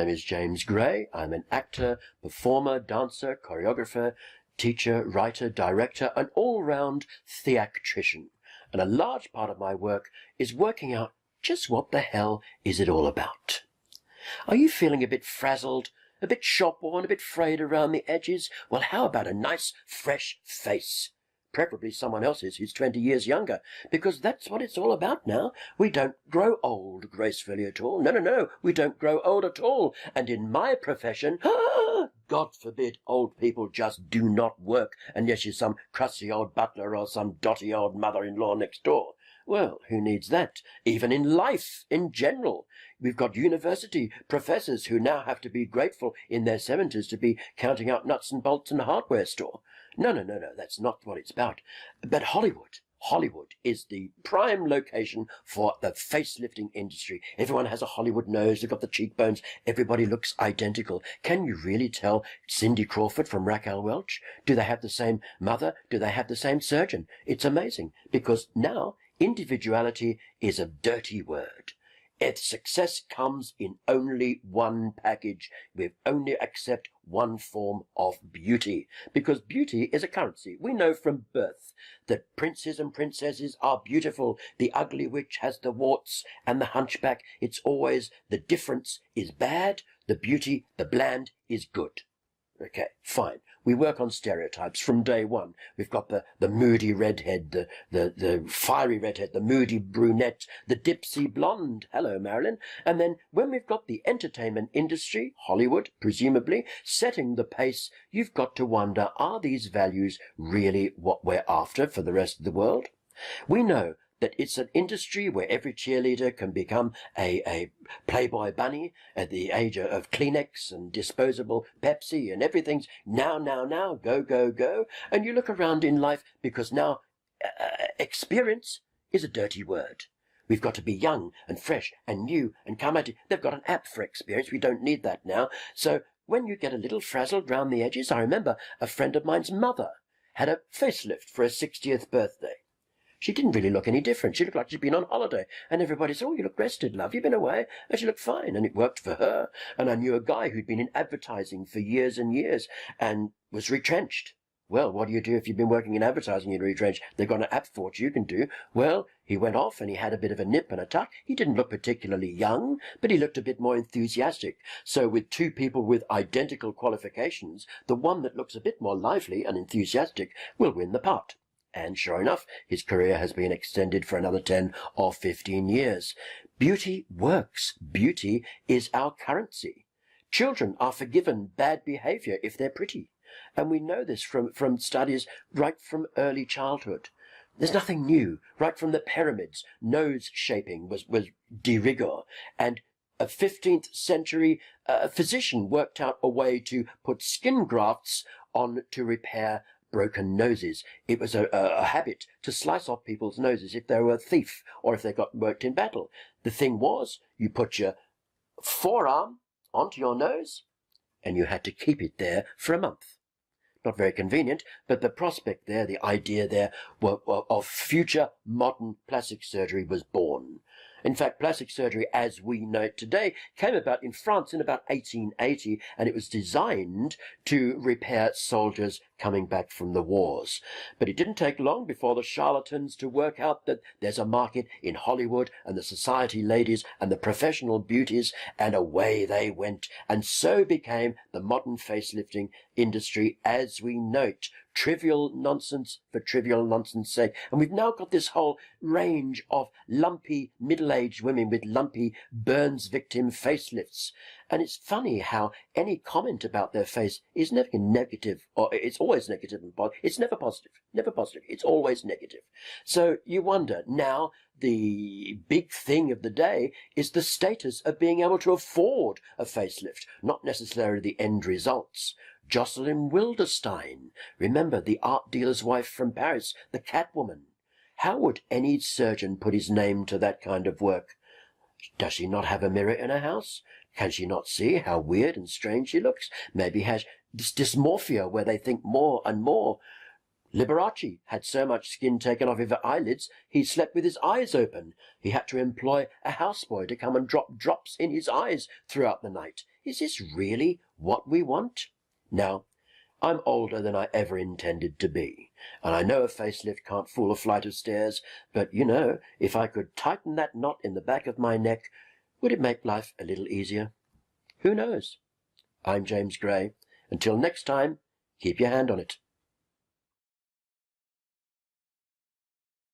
name is James Gray. I'm an actor, performer, dancer, choreographer, teacher, writer, director, an all-round theatrician. And a large part of my work is working out just what the hell is it all about. Are you feeling a bit frazzled, a bit shop-worn, a bit frayed around the edges? Well, how about a nice, fresh face? Preferably someone else's who's 20 years younger, because that's what it's all about now. We don't grow old gracefully at all. No, we don't grow old at all. And in my profession, God forbid, old people just do not work unless you're some crusty old butler or some dotty old mother-in-law next door. Well, who needs that? Even in life, in general. We've got university professors who now have to be grateful in their 70s to be counting out nuts and bolts in a hardware store. No, that's not what it's about. But Hollywood is the prime location for the facelifting industry. Everyone has a Hollywood nose, they've got the cheekbones, everybody looks identical. Can you really tell Cindy Crawford from Raquel Welch? Do they have the same mother? Do they have the same surgeon? It's amazing, because now individuality is a dirty word. Its success comes in only one package. We only accept one form of beauty, because beauty is a currency. We know from birth that princes and princesses are beautiful. The ugly witch has the warts and the hunchback. It's always the difference is bad, the beauty, the bland, is good. Okay, fine. We work on stereotypes from day one. We've got the moody redhead, the fiery redhead, the moody brunette, the dipsy blonde. Hello, Marilyn. And then when we've got the entertainment industry, Hollywood, presumably, setting the pace, you've got to wonder, are these values really what we're after for the rest of the world? We know that it's an industry where every cheerleader can become a Playboy bunny at the age of Kleenex and disposable Pepsi, and everything's now, go. And you look around in life, because now experience is a dirty word. We've got to be young and fresh and new and come at it. They've got an app for experience. We don't need that now. So when you get a little frazzled round the edges, I remember a friend of mine's mother had a facelift for her 60th birthday. She didn't really look any different. She looked like she'd been on holiday. And everybody said, oh, you look rested, love. You've been away. And she looked fine. And it worked for her. And I knew a guy who'd been in advertising for years and years and was retrenched. Well, what do you do if you've been working in advertising and you're retrenched? They've got an app for what you can do. Well, he went off and he had a bit of a nip and a tuck. He didn't look particularly young, but he looked a bit more enthusiastic. So with two people with identical qualifications, the one that looks a bit more lively and enthusiastic will win the part. And sure enough, his career has been extended for another 10 or 15 years. Beauty works. Beauty is our currency. Children are forgiven bad behavior if they're pretty. And we know this from studies right from early childhood. There's nothing new. Right from the pyramids, nose shaping was de rigueur. And a 15th century physician worked out a way to put skin grafts on to repair broken noses. It was a habit to slice off people's noses if they were a thief or if they got worked in battle. The thing was, you put your forearm onto your nose and you had to keep it there for a month. Not very convenient, but the prospect there, the idea there of future modern plastic surgery was born. In fact, plastic surgery as we know it today came about in France in about 1880, and it was designed to repair soldiers coming back from the wars. But it didn't take long before the charlatans to work out that there's a market in Hollywood and the society ladies and the professional beauties, and away they went. And so became the modern facelifting industry as we know it. Trivial nonsense for trivial nonsense sake. And we've now got this whole range of lumpy middle-aged women with lumpy burns victim facelifts. And it's funny how any comment about their face is never negative, or it's always negative and positive. It's never positive. Never positive. It's always negative. So you wonder, now the big thing of the day is the status of being able to afford a facelift, not necessarily the end results. Jocelyn Wilderstein, remember the art dealer's wife from Paris, the Catwoman. How would any surgeon put his name to that kind of work? Does she not have a mirror in her house? Can she not see how weird and strange she looks? Maybe has this dysmorphia where they think more and more. Liberace had so much skin taken off his eyelids, he slept with his eyes open. He had to employ a houseboy to come and drop drops in his eyes throughout the night. Is this really what we want? Now, I'm older than I ever intended to be, and I know a facelift can't fool a flight of stairs, but if I could tighten that knot in the back of my neck, would it make life a little easier? Who knows? I'm James Gray. Until next time, keep your hand on it.